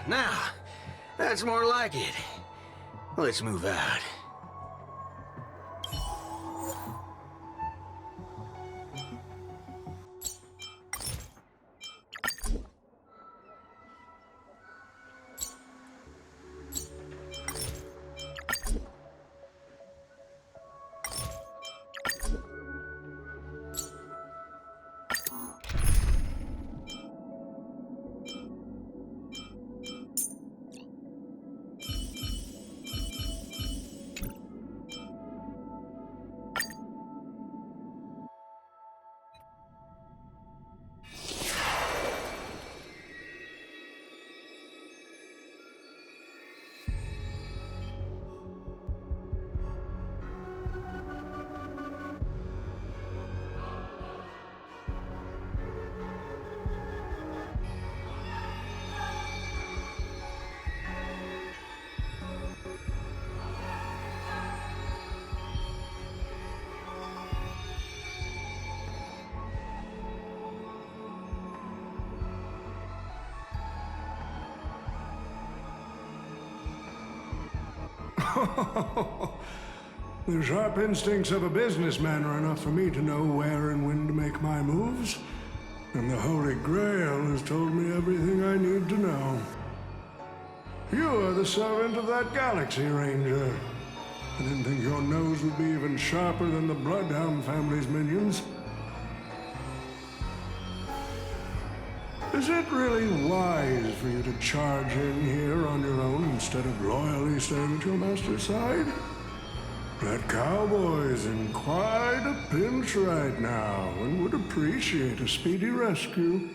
Now, that's more like it. Let's move out. The sharp instincts of a businessman are enough for me to know where and when to make my moves. And the Holy Grail has told me everything I need to know. You are the servant of that Galaxy Ranger. I didn't think your nose would be even sharper than the Bloodhound family's minions. Is it really wise for you to charge in here on your own instead of loyally staying at your master's side? That cowboy's in quite a pinch right now and would appreciate a speedy rescue.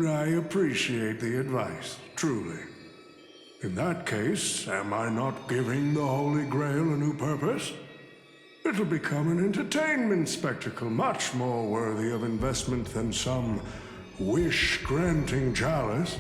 I appreciate the advice, truly. In that case, am I not giving the Holy Grail a new purpose? It'll become an entertainment spectacle much more worthy of investment than some wish-granting chalice.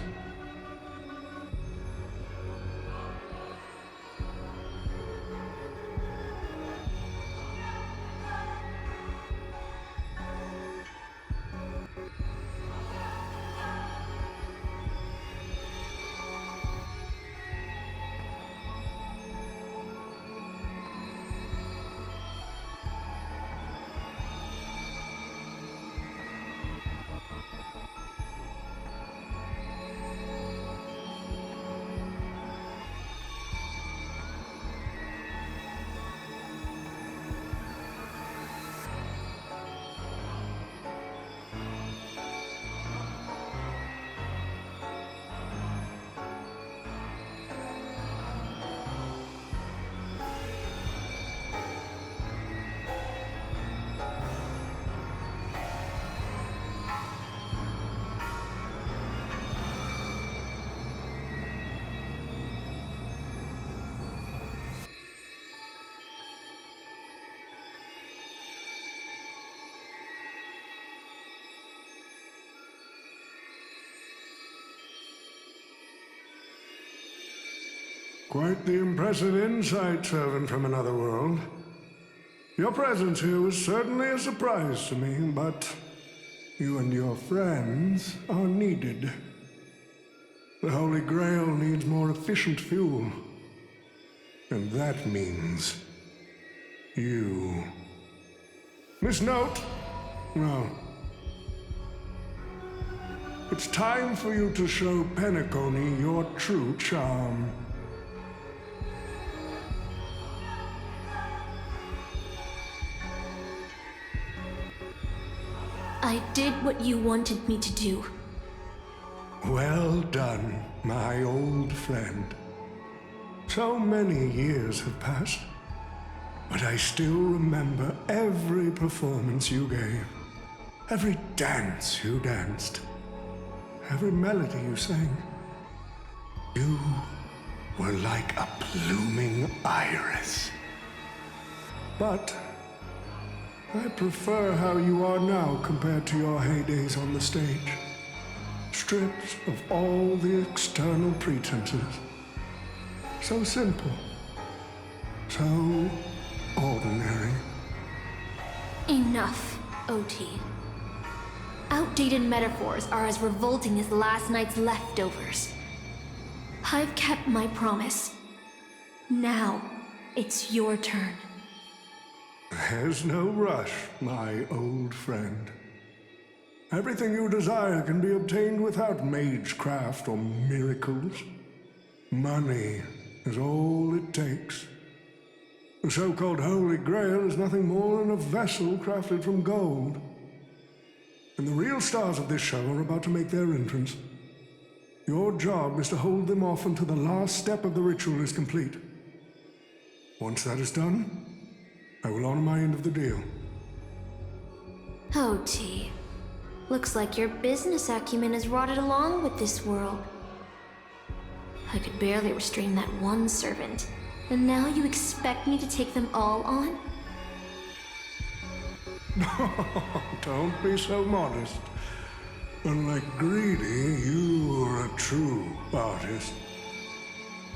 Quite the impressive insight, servant from another world. Your presence here was certainly a surprise to me, but you and your friends are needed. The Holy Grail needs more efficient fuel. And that means you. Miss Note? No. It's time for you to show Penacony your true charm. I did what you wanted me to do. Well done, my old friend. So many years have passed, but I still remember every performance you gave, every dance you danced, every melody you sang. You were like a blooming iris. But I prefer how you are now compared to your heydays on the stage. Stripped of all the external pretenses. So simple. So ordinary. Enough, OT. Outdated metaphors are as revolting as last night's leftovers. I've kept my promise. Now, it's your turn. There's no rush, my old friend. Everything you desire can be obtained without magecraft or miracles. Money is all it takes. The so-called Holy Grail is nothing more than a vessel crafted from gold. And the real stars of this show are about to make their entrance. Your job is to hold them off until the last step of the ritual is complete. Once that is done, I will honor my end of the deal. OT. Looks like your business acumen has rotted along with this world. I could barely restrain that one servant, and now you expect me to take them all on? Don't be so modest. Unlike Greedy, you are a true artist.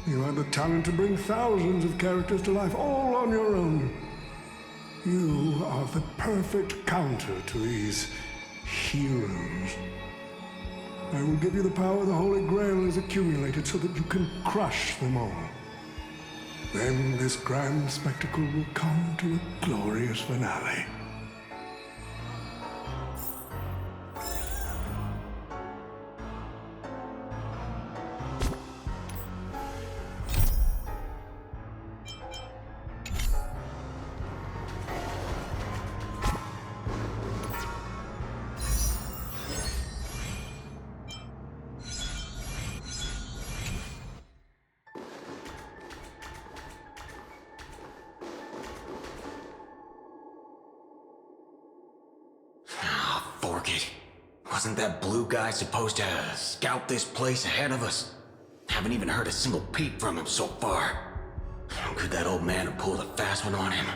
You have the talent to bring thousands of characters to life all on your own. You are the perfect counter to these heroes. I will give you the power the Holy Grail has accumulated so that you can crush them all. Then this grand spectacle will come to a glorious finale. Fork it. Wasn't that blue guy supposed to scout this place ahead of us? Haven't even heard a single peep from him so far. Could that old man have pulled a fast one on him?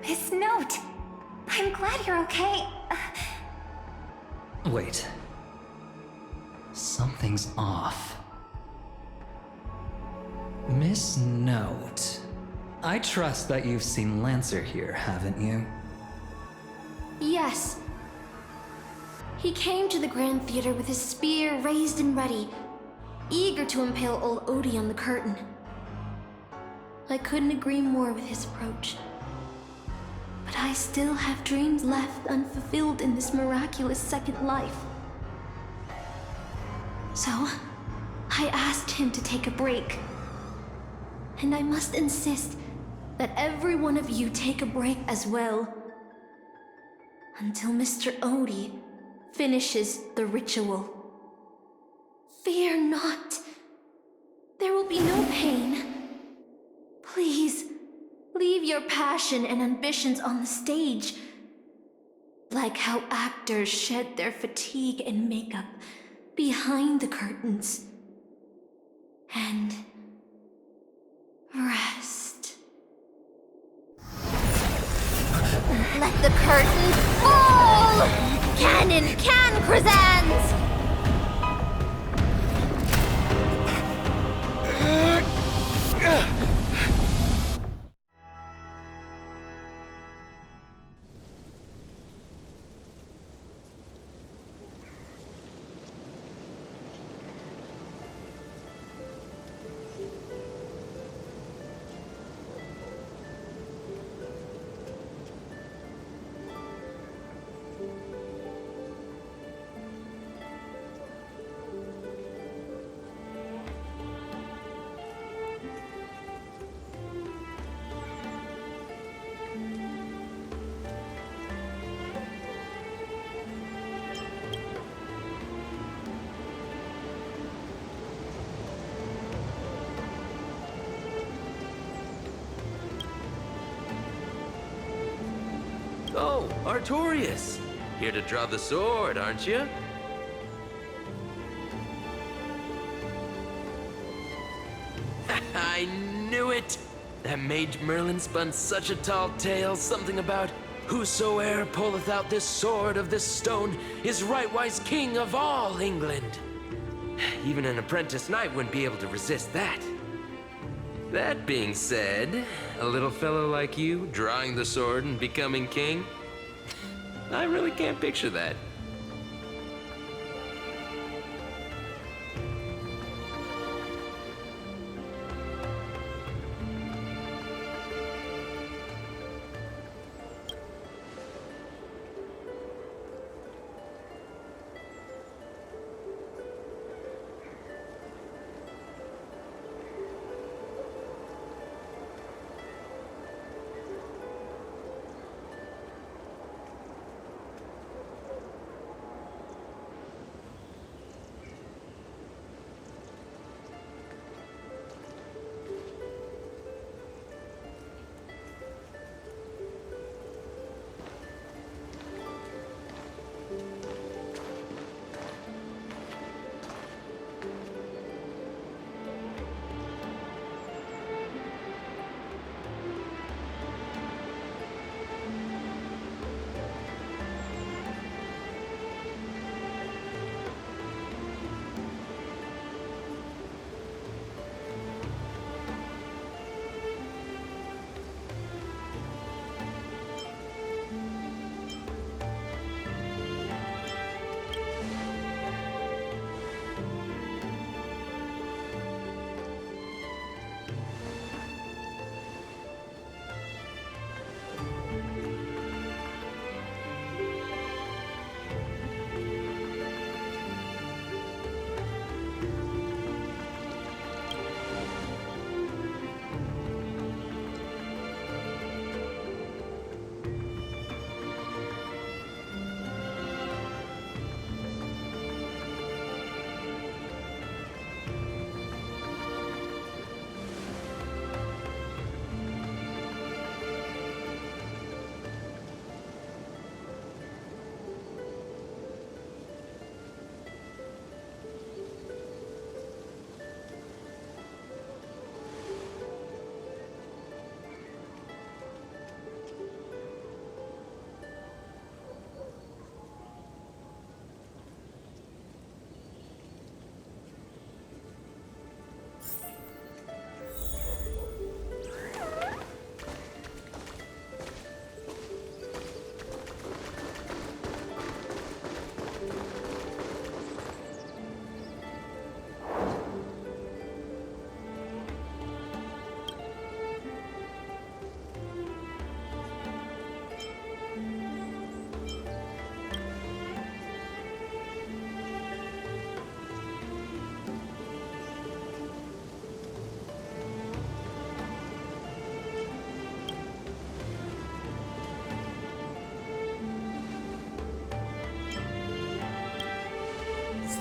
His note. I'm glad you're okay. Wait. Something's off. Miss Note. I trust that you've seen Lancer here, haven't you? Yes. He came to the Grand Theater with his spear raised and ready, eager to impale old Odie on the curtain. I couldn't agree more with his approach. But I still have dreams left unfulfilled in this miraculous second life. So, I asked him to take a break. And I must insist that every one of you take a break as well. Until Mr. Odie finishes the ritual. Fear not. There will be no pain. Please, leave your passion and ambitions on the stage. Like how actors shed their fatigue and makeup behind the curtains. And rest. Let the curtain fall! Cannon can present! Oh, Artorias. Here to draw the sword, aren't you? I knew it! That mage Merlin spun such a tall tale, something about whosoe'er pulleth out this sword of this stone is rightwise king of all England. Even an apprentice knight wouldn't be able to resist that. That being said, a little fellow like you drawing the sword and becoming king, I really can't picture that.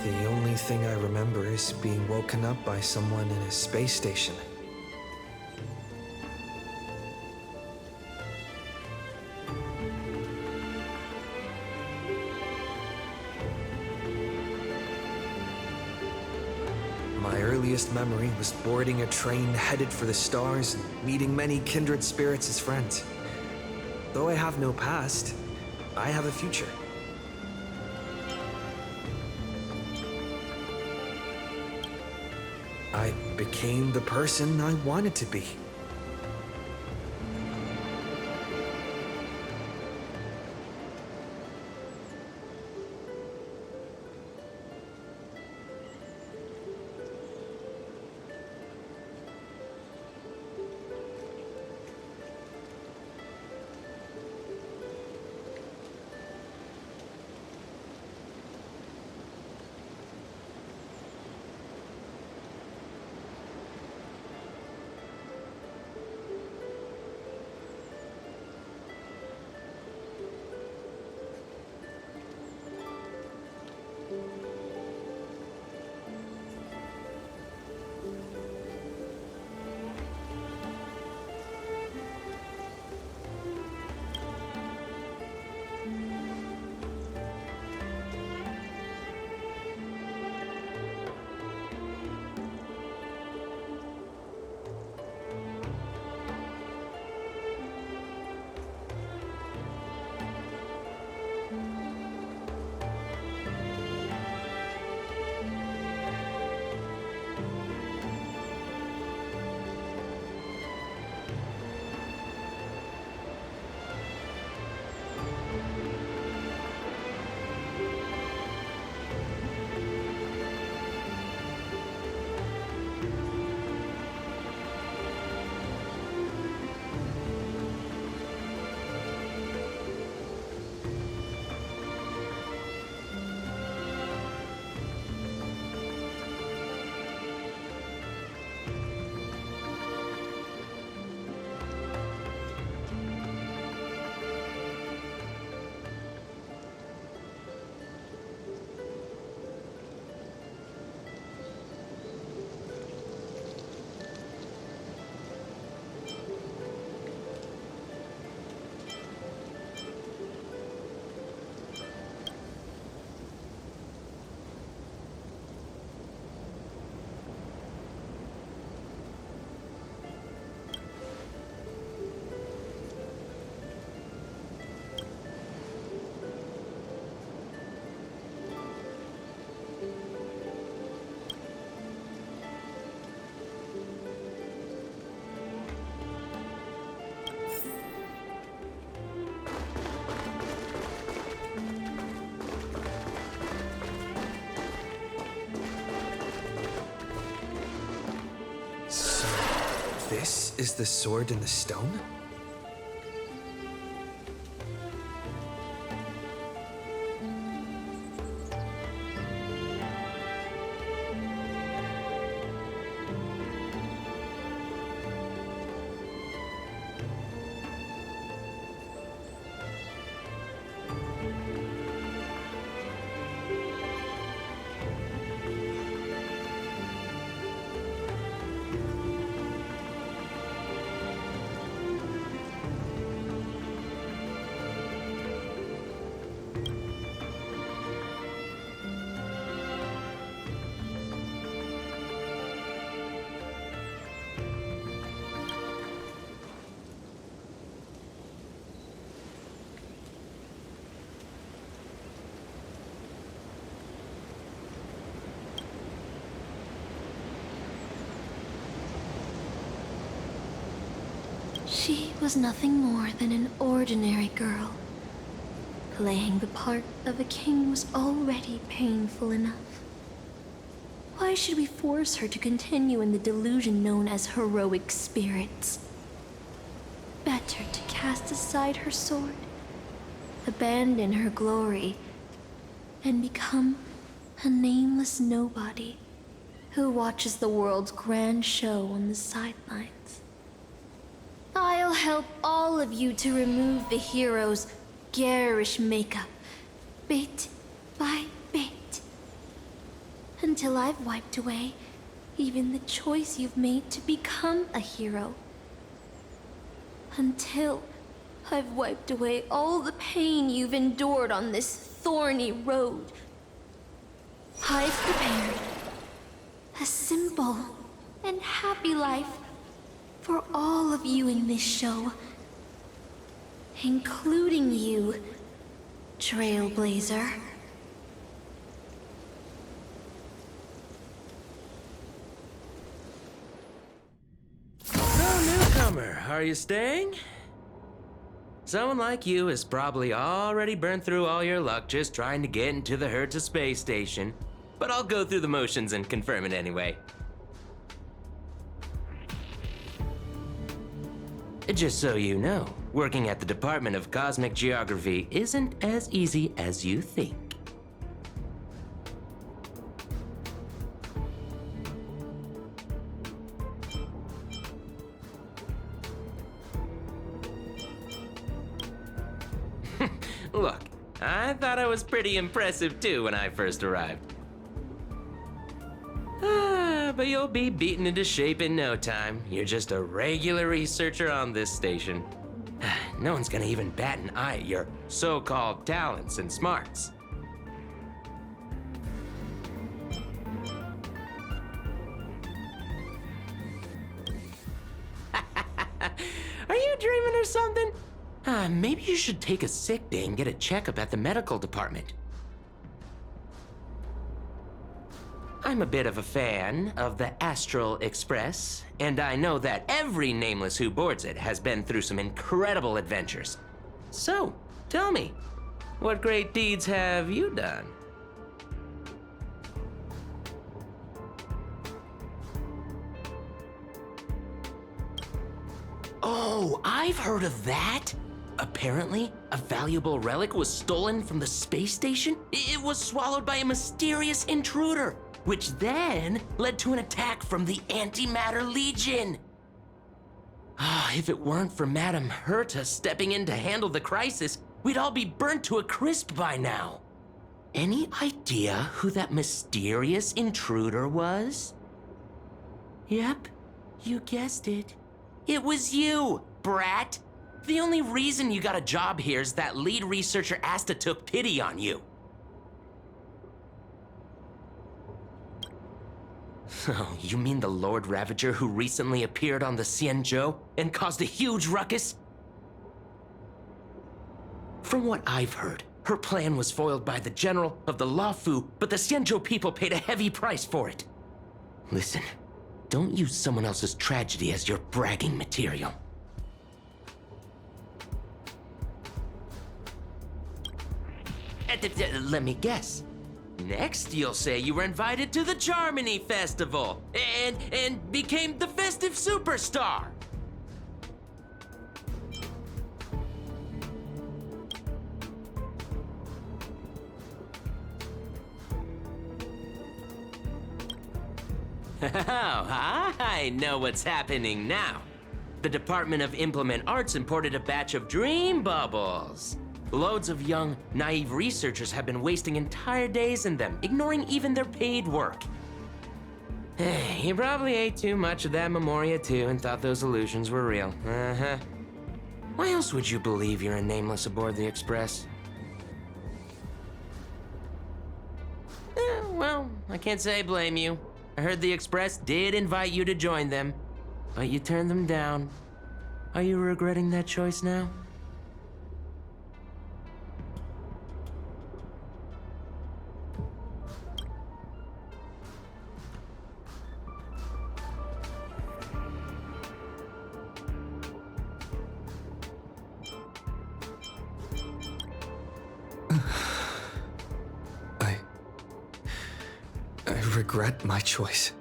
The only thing I remember is being woken up by someone in a space station. My earliest memory was boarding a train headed for the stars and meeting many kindred spirits as friends. Though I have no past, I have a future. I became the person I wanted to be. This is the sword in the stone? She was nothing more than an ordinary girl. Playing the part of a king was already painful enough. Why should we force her to continue in the delusion known as heroic spirits? Better to cast aside her sword, abandon her glory, and become a nameless nobody who watches the world's grand show on the sidelines. I'll help all of you to remove the hero's garish makeup, bit by bit, until I've wiped away even the choice you've made to become a hero. Until I've wiped away all the pain you've endured on this thorny road. I've prepared a simple and happy life for all of you in this show, including you, Trailblazer. So, newcomer, are you staying? Someone like you has probably already burned through all your luck just trying to get into the Herta space station, but I'll go through the motions and confirm it anyway. Just so you know, working at the Department of Cosmic Geography isn't as easy as you think. Look, I thought I was pretty impressive too when I first arrived. But you'll be beaten into shape in no time. You're just a regular researcher on this station. No one's gonna even bat an eye at your so-called talents and smarts. Are you dreaming or something? Maybe you should take a sick day and get a checkup at the medical department. I'm a bit of a fan of the Astral Express, and I know that every nameless who boards it has been through some incredible adventures. So, tell me, what great deeds have you done? Oh, I've heard of that! Apparently, a valuable relic was stolen from the space station. It was swallowed by a mysterious intruder, which then led to an attack from the Antimatter Legion. If it weren't for Madame Herta stepping in to handle the crisis, we'd all be burnt to a crisp by now. Any idea who that mysterious intruder was? Yep, you guessed it. It was you, brat. The only reason you got a job here is that lead researcher Asta took pity on you. Oh, you mean the Lord Ravager who recently appeared on the Xianzhou and caused a huge ruckus? From what I've heard, her plan was foiled by the general of the Luofu, but the Xianzhou people paid a heavy price for it. Listen, don't use someone else's tragedy as your bragging material. Let me guess. Next, you'll say you were invited to the Charmony Festival and became the festive superstar. Oh, I know what's happening now. The Department of Implement Arts imported a batch of dream bubbles. Loads of young, naive researchers have been wasting entire days in them, ignoring even their paid work. You probably ate too much of that Memoria too and thought those illusions were real. Uh-huh. Why else would you believe you're a nameless aboard the Express? Well, I can't say I blame you. I heard the Express did invite you to join them, but you turned them down. Are you regretting that choice now? I regret my choice.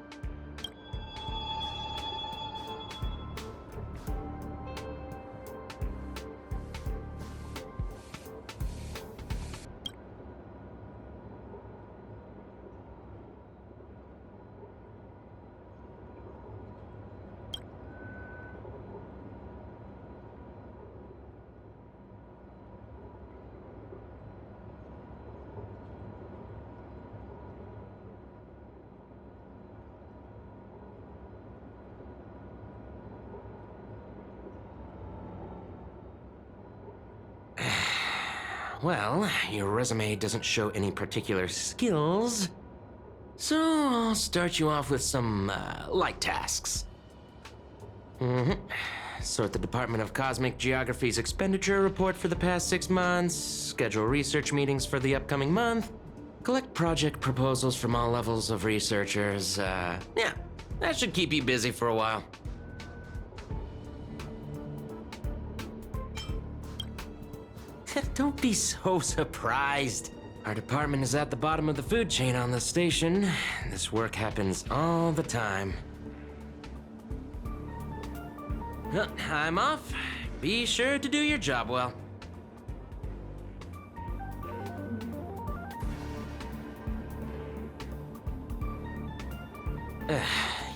Well, your resume doesn't show any particular skills, so I'll start you off with some light tasks. Sort the Department of Cosmic Geography's expenditure report for the past 6 months, schedule research meetings for the upcoming month, collect project proposals from all levels of researchers. Yeah, that should keep you busy for a while. Don't be so surprised. Our department is at the bottom of the food chain on the station. This work happens all the time. Well, I'm off. Be sure to do your job well.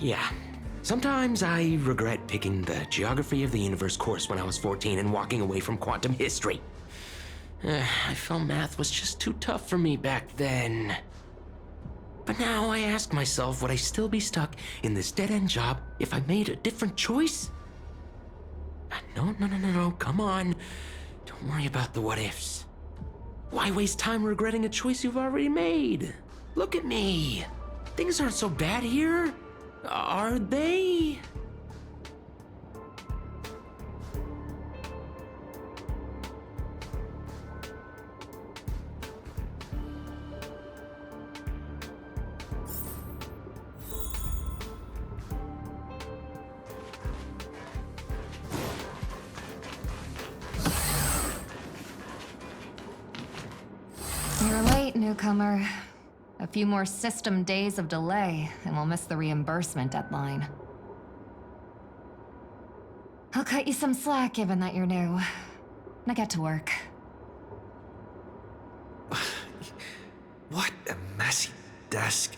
Yeah. Sometimes I regret picking the Geography of the Universe course when I was 14 and walking away from quantum history. I felt math was just too tough for me back then. But now I ask myself, would I still be stuck in this dead-end job if I made a different choice? No, come on. Don't worry about the what-ifs. Why waste time regretting a choice you've already made? Look at me. Things aren't so bad here, are they? You're late, newcomer. A few more system days of delay, and we'll miss the reimbursement deadline. I'll cut you some slack, given that you're new. Now get to work. What a messy desk.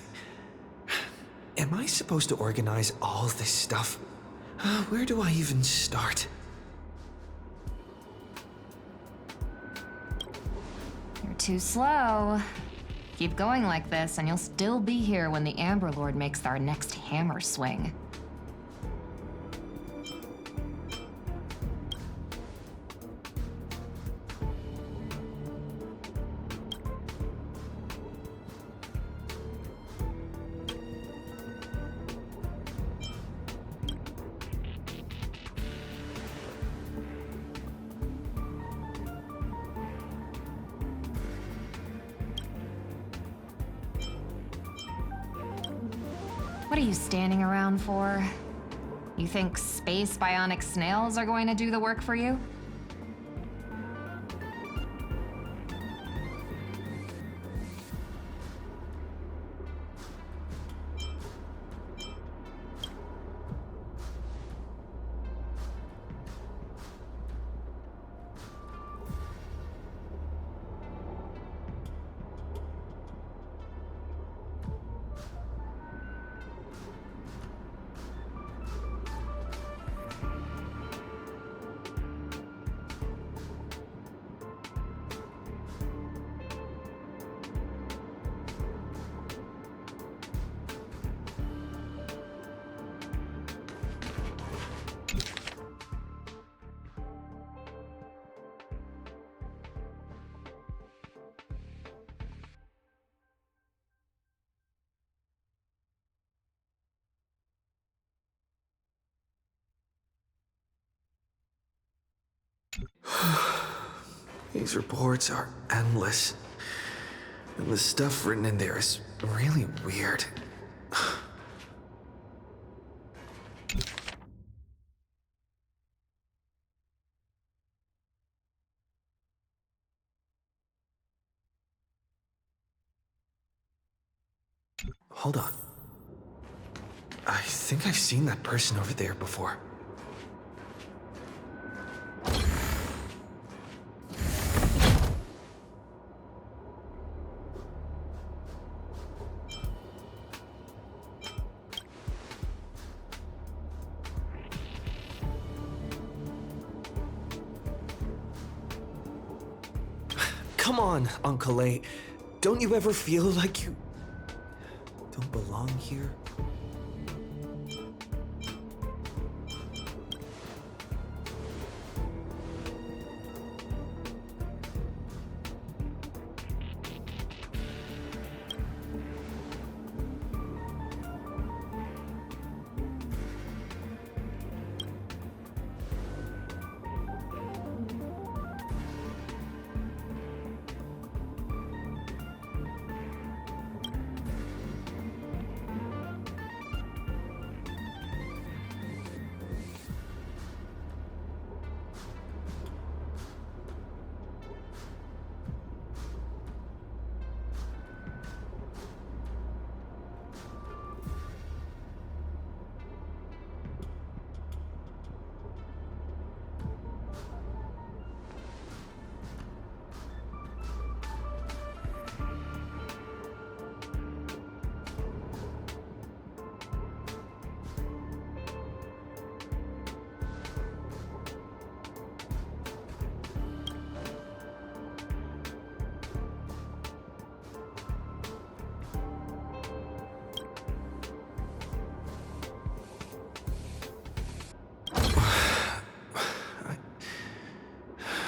Am I supposed to organize all this stuff? Where do I even start? You're too slow. Keep going like this, and you'll still be here when the Amber Lord makes our next hammer swing. What are you standing around for? You think space bionic snails are going to do the work for you? These reports are endless. And the stuff written in there is really weird. Hold on. I think I've seen that person over there before. Come on, Uncle A. Don't you ever feel like you don't belong here?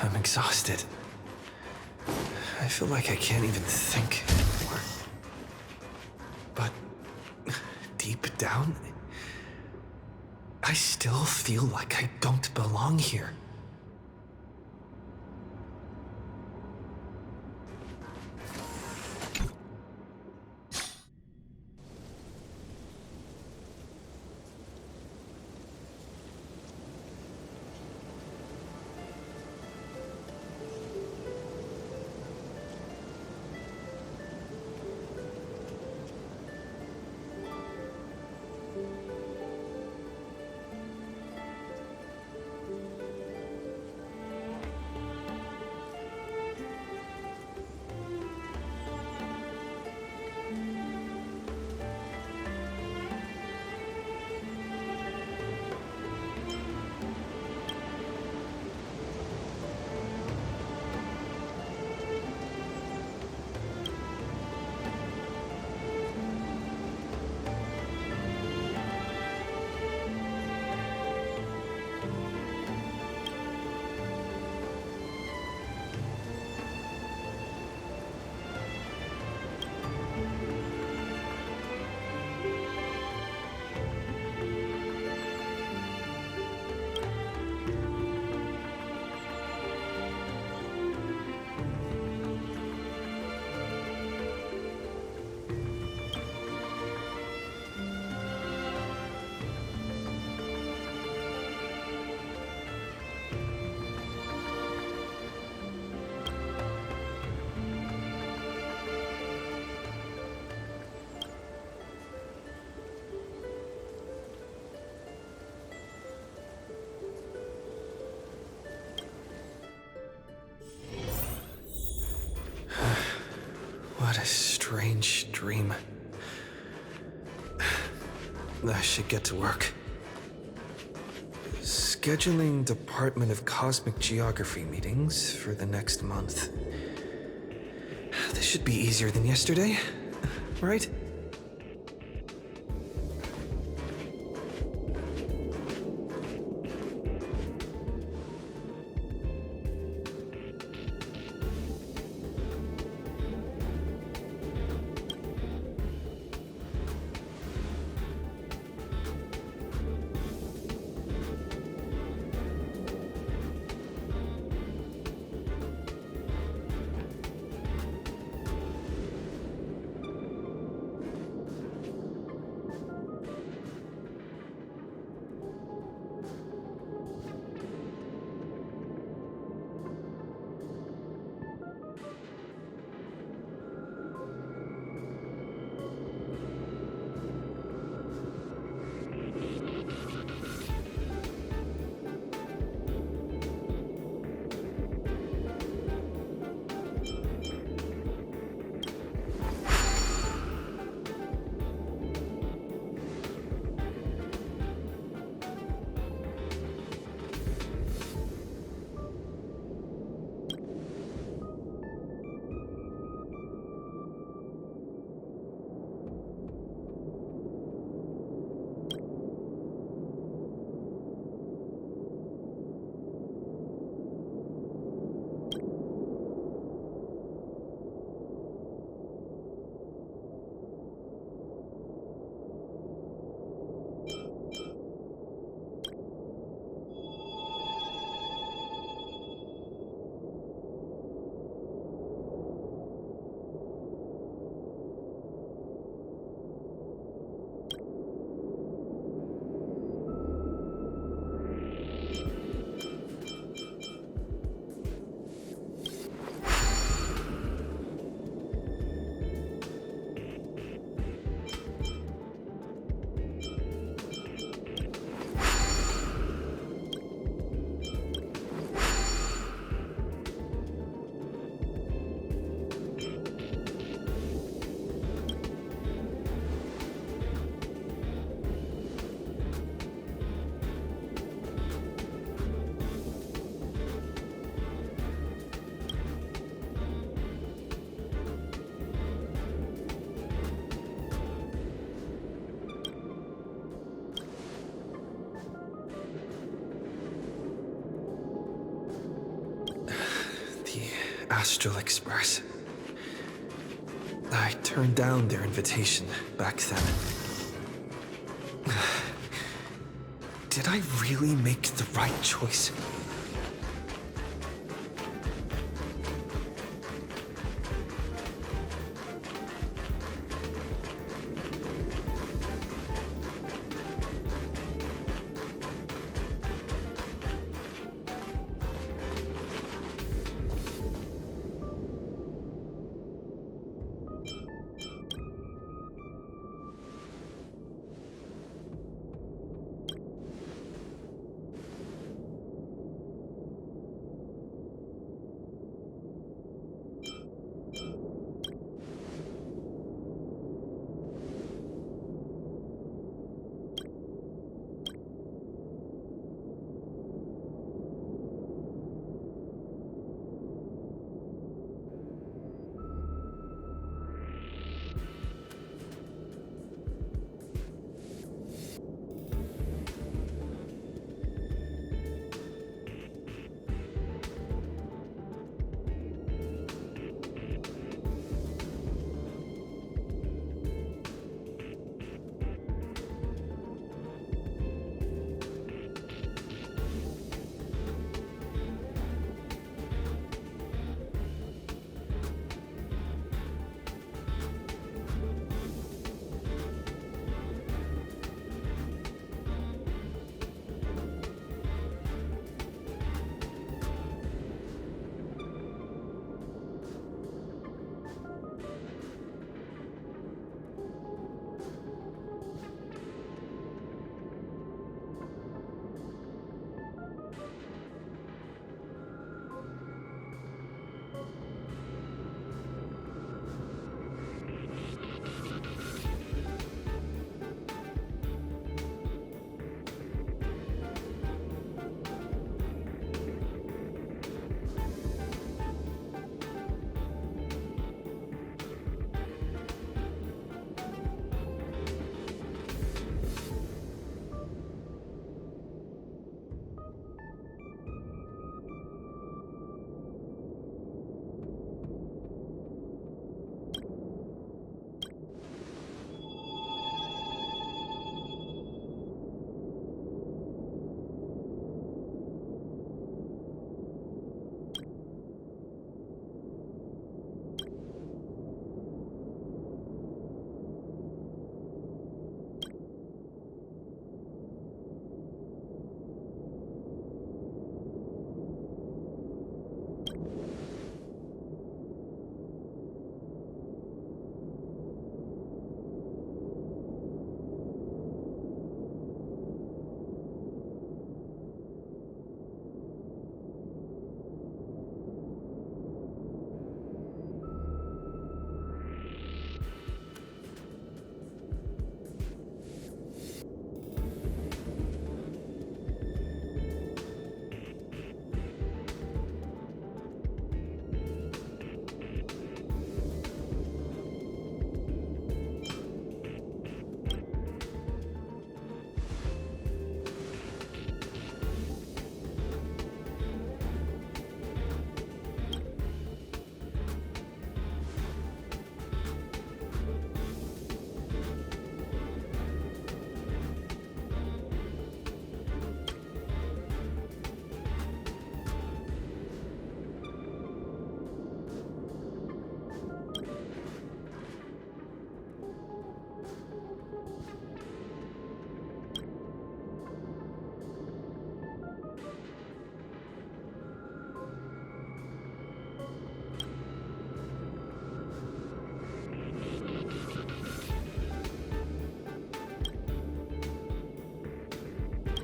I'm exhausted. I feel like I can't even think anymore. But deep down, I still feel like I don't belong here. What a strange dream. I should get to work. Scheduling Department of Cosmic Geography meetings for the next month. This should be easier than yesterday, right? Astral Express. I turned down their invitation back then. Did I really make the right choice?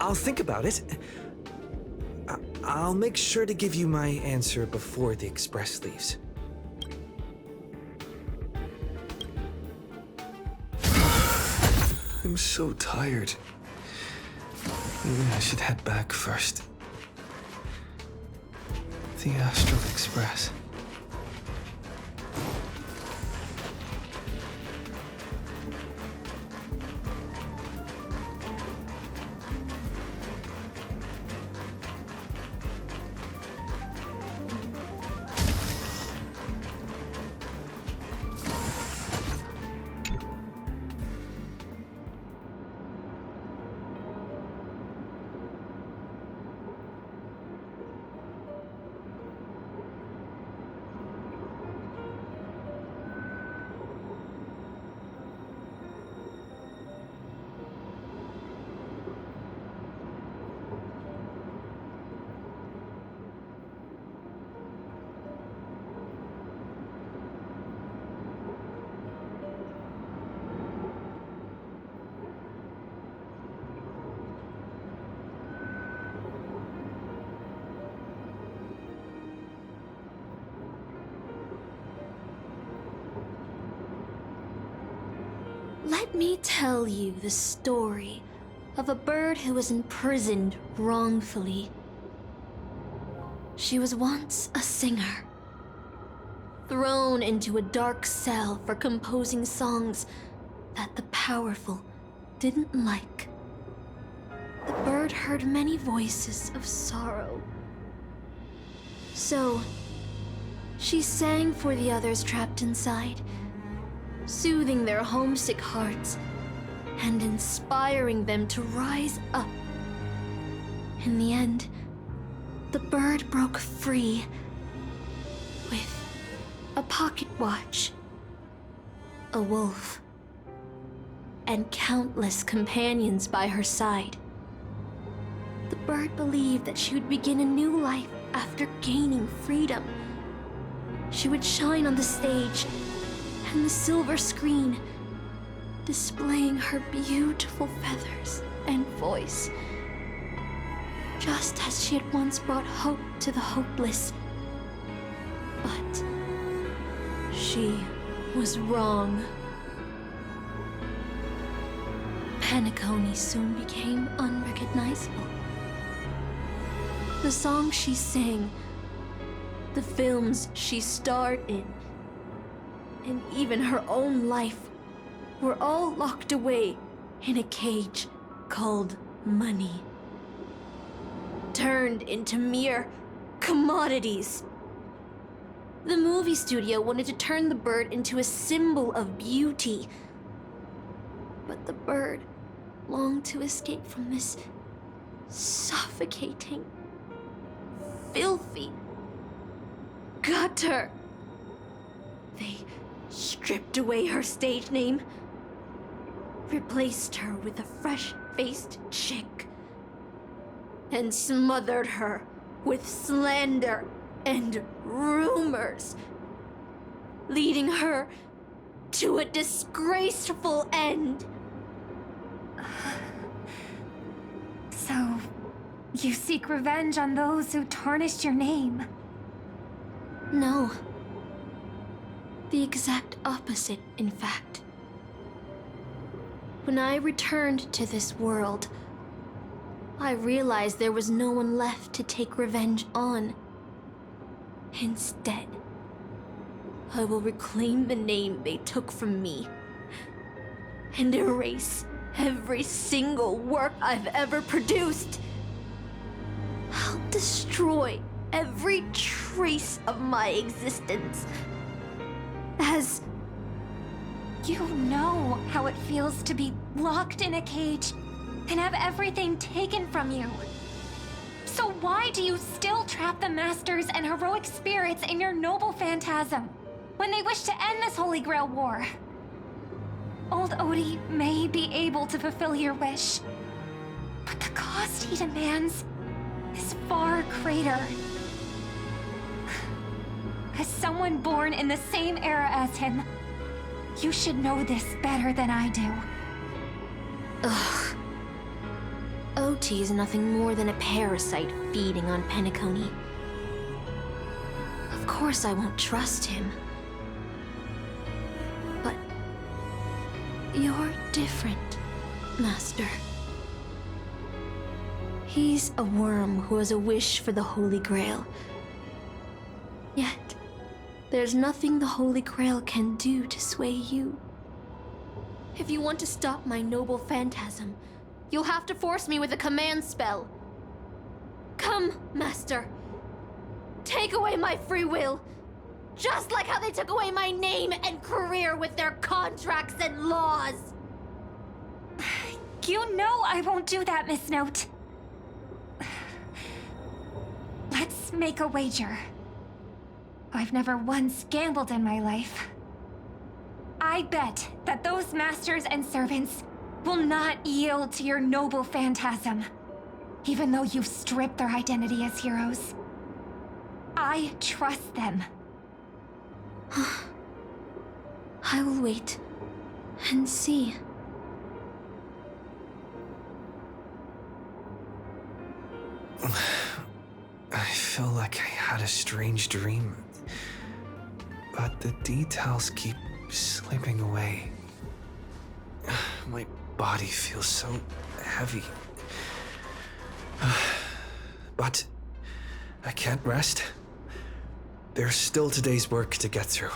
I'll think about it. I'll make sure to give you my answer before the express leaves. I'm so tired. Maybe I should head back first. The Astral Express. Let me tell you the story of a bird who was imprisoned wrongfully. She was once a singer, thrown into a dark cell for composing songs that the powerful didn't like. The bird heard many voices of sorrow. So, she sang for the others trapped inside, soothing their homesick hearts and inspiring them to rise up. In the end, the bird broke free with a pocket watch, a wolf, and countless companions by her side. The bird believed that she would begin a new life after gaining freedom. She would shine on the stage and the silver screen, displaying her beautiful feathers and voice, just as she had once brought hope to the hopeless. But she was wrong. Penacony soon became unrecognizable. The songs she sang, the films she starred in, and even her own life were all locked away in a cage called money, turned into mere commodities. The movie studio wanted to turn the bird into a symbol of beauty, but the bird longed to escape from this suffocating, filthy gutter. They stripped away her stage name, replaced her with a fresh-faced chick, and smothered her with slander and rumors, leading her to a disgraceful end. So, you seek revenge on those who tarnished your name? No. The exact opposite, in fact. When I returned to this world, I realized there was no one left to take revenge on. Instead, I will reclaim the name they took from me and erase every single work I've ever produced. I'll destroy every trace of my existence as... You know how it feels to be locked in a cage and have everything taken from you. So why do you still trap the Masters and heroic spirits in your noble phantasm when they wish to end this Holy Grail war? Old Odie may be able to fulfill your wish, but the cost he demands is far greater. As someone born in the same era as him, you should know this better than I do. Ugh. OT is nothing more than a parasite feeding on Penacony. Of course I won't trust him. But you're different, Master. He's a worm who has a wish for the Holy Grail. Yet, there's nothing the Holy Grail can do to sway you. If you want to stop my noble phantasm, you'll have to force me with a command spell. Come, Master. Take away my free will. Just like how they took away my name and career with their contracts and laws. You know I won't do that, Miss Note. Let's make a wager. I've never once gambled in my life. I bet that those masters and servants will not yield to your noble phantasm, even though you've stripped their identity as heroes. I trust them. I will wait and see. I feel like I had a strange dream, but the details keep slipping away. My body feels so heavy. But I can't rest. There's still today's work to get through.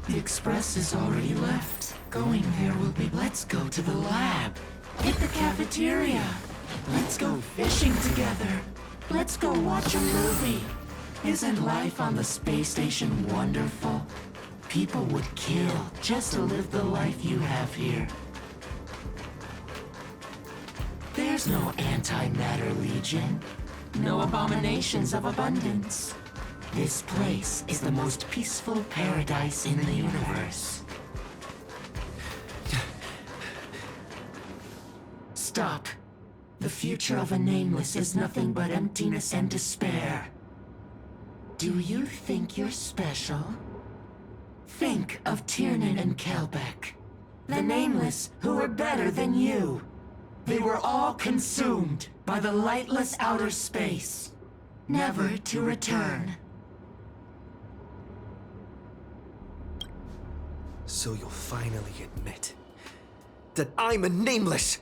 The express is already left. Going there will be... Let's go to the lab. Hit the cafeteria. Let's go fishing together. Let's go watch a movie. Isn't life on the space station wonderful? people would kill just to live the life you have here. There's no antimatter legion, no abominations of abundance. This place is the most peaceful paradise in the universe. Stop. The future of a nameless is nothing but emptiness and despair. Do you think you're special? Think of Tiernan and Kelbeck, the nameless who were better than you. They were all consumed by the lightless outer space, never to return. So you'll finally admit that I'm a nameless!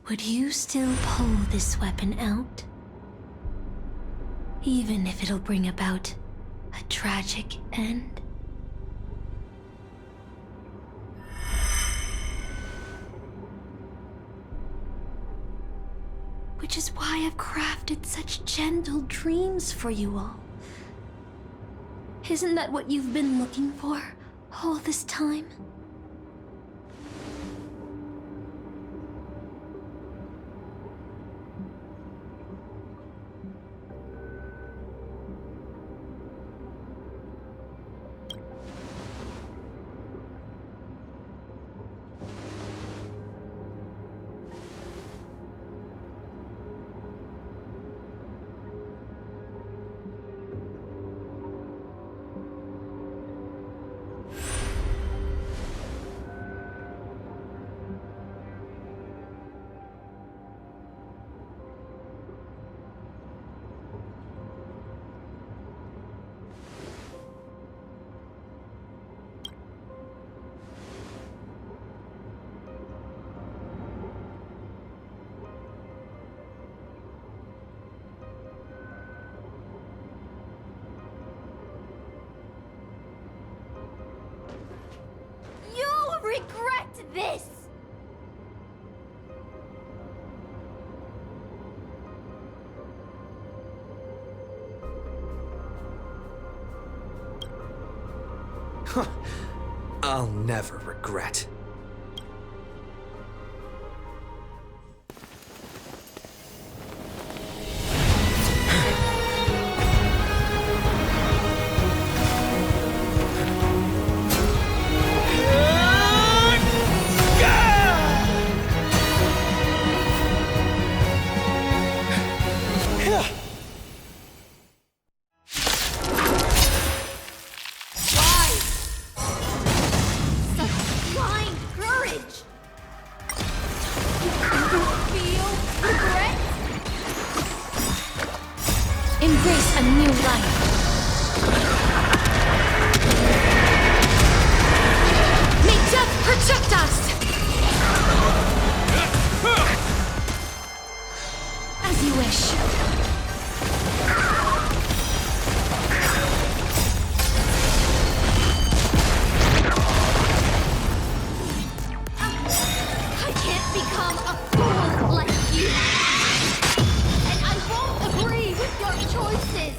Would you still pull this weapon out? Even if it'll bring about a tragic end? Which is why I've crafted such gentle dreams for you all. Isn't that what you've been looking for all this time? Regret this! I'll never regret. Embrace a new life. May death protect us! As you wish. I can't become a fool like you. And I won't agree with your choices.